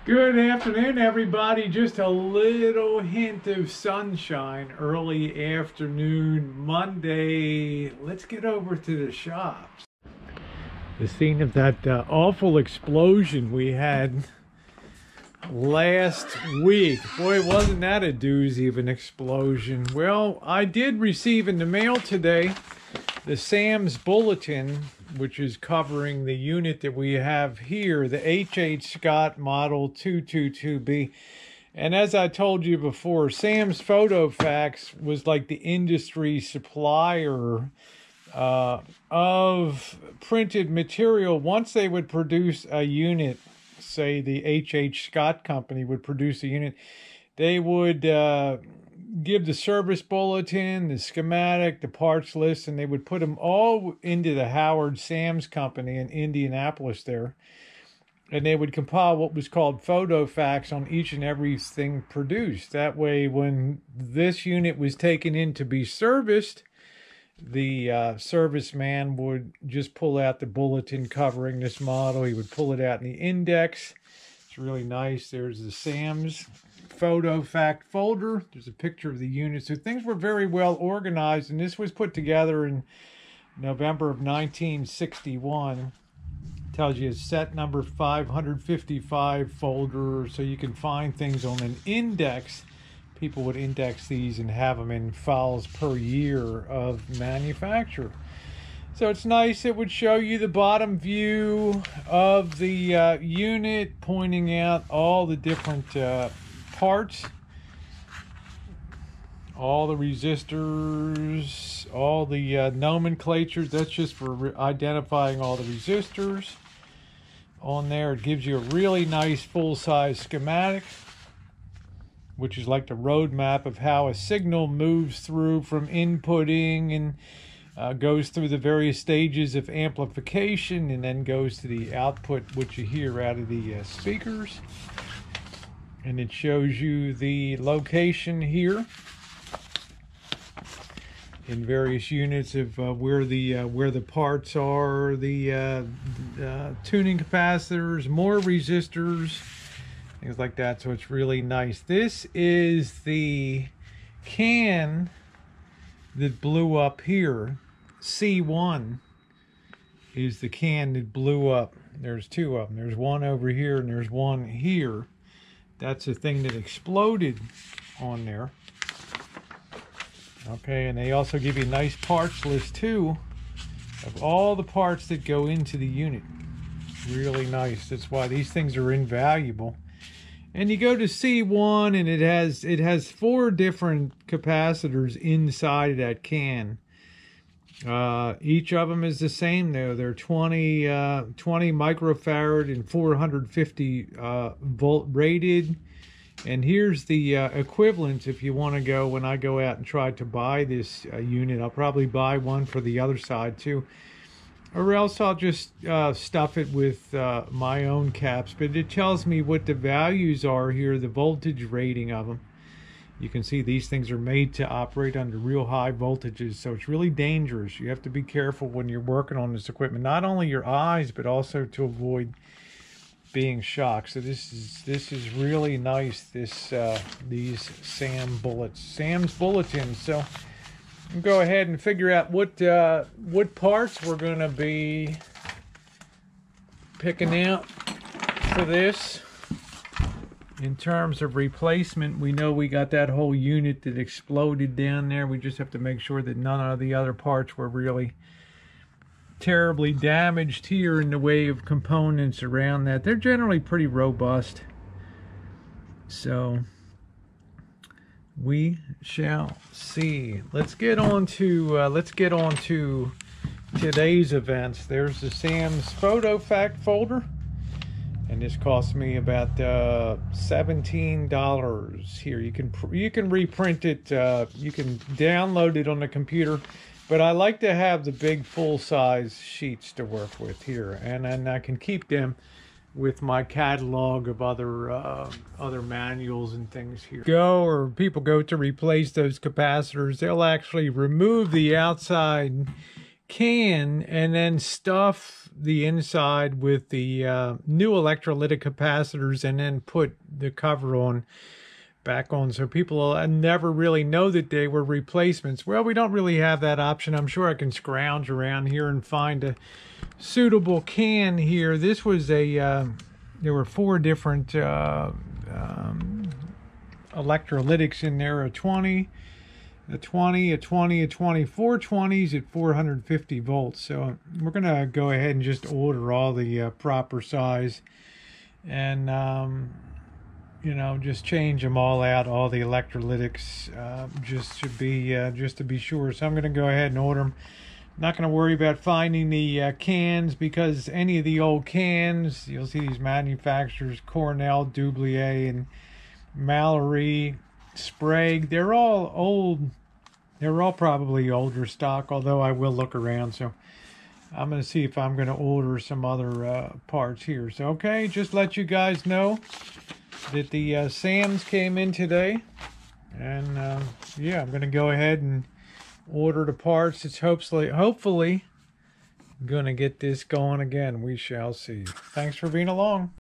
Good afternoon, everybody. Just a little hint of sunshine, early afternoon, Monday. Let's get over to the shops. The scene of that awful explosion we had last week. Boy, wasn't that a doozy of an explosion. Well, I did receive in the mail today the Sam's Bulletin, which is covering the unit that we have here, the H.H. Scott Model 222B. And as I told you before, Sam's Photo Fax was like the industry supplier of printed material. Once they would produce a unit, say the H.H. Scott Company would produce a unit, they would give the service bulletin, the schematic, the parts list, and they would put them all into the Howard Sam's Company in Indianapolis there. And they would compile what was called photo fax on each and everything produced. That way, when this unit was taken in to be serviced, the serviceman would just pull out the bulletin covering this model. He would pull it out in the index. It's really nice. There's the Sam's photo fact folder. There's a picture of the unit. So things were very well organized, and this was put together in November of 1961. Tells you it's set number 555 folder, so you can find things on an index. People would index these and have them in files per year of manufacture. So it's nice. It would show you the bottom view of the unit, pointing out all the different parts, all the resistors, all the nomenclatures. That's just for identifying all the resistors. On there, it gives you a really nice full-size schematic, which is like the roadmap of how a signal moves through from inputting and goes through the various stages of amplification and then goes to the output, which you hear out of the speakers. And it shows you the location here in various units of where the parts are, the tuning capacitors, more resistors, things like that. So it's really nice. This is the can that blew up here. C1 is the can that blew up. There's two of them. There's one over here and there's one here. That's the thing that exploded on there. Okay, and they also give you a nice parts list too of all the parts that go into the unit. Really nice. That's why these things are invaluable. And you go to C1 and it has 4 different capacitors inside of that can. Each of them is the same though. They're 20 microfarad and 450 volt rated. And here's the equivalent if you want to go, when I go out and try to buy this unit. I'll probably buy one for the other side too. Or else I'll just stuff it with my own caps. But it tells me what the values are here, the voltage rating of them. You can see these things are made to operate under real high voltages, so it's really dangerous. You have to be careful when you're working on this equipment, not only your eyes, but also to avoid being shocked. So this is really nice. These Sam's bulletins. So we'll go ahead and figure out what parts we're going to be picking out for this. In terms of replacement, we know we got that whole unit that exploded down there. We just have to make sure that none of the other parts were really terribly damaged here in the way of components around that. They're generally pretty robust. So we shall see. Let's get on to today's events. There's the Sam's Photo Fact folder. And this cost me about $17 here. You can reprint it. You can download it on the computer, but I like to have the big full-size sheets to work with here, and then I can keep them with my catalog of other manuals and things here. People go to replace those capacitors. They'll actually remove the outside can and then stuff the inside with the new electrolytic capacitors and then put the cover on back on, so people will never really know that they were replacements. Well, we don't really have that option. I'm sure I can scrounge around here and find a suitable can here. This was a there were 4 different electrolytics in there: a 20, a 20, a 20, a 20, 4 20s at 450 volts. So we're gonna go ahead and just order all the proper size, and you know, just change them all out, all the electrolytics, just to be sure. So I'm going to go ahead and order them. Not going to worry about finding the cans, because any of the old cans, you'll see these manufacturers, Cornell, Dublier, and Mallory, Sprague, they're all old. They're all probably older stock, although I will look around. So I'm going to see if I'm going to order some other parts here. So, okay, just let you guys know that the Sam's came in today. And, yeah, I'm going to go ahead and order the parts. It's hopefully going to get this going again. We shall see. Thanks for being along.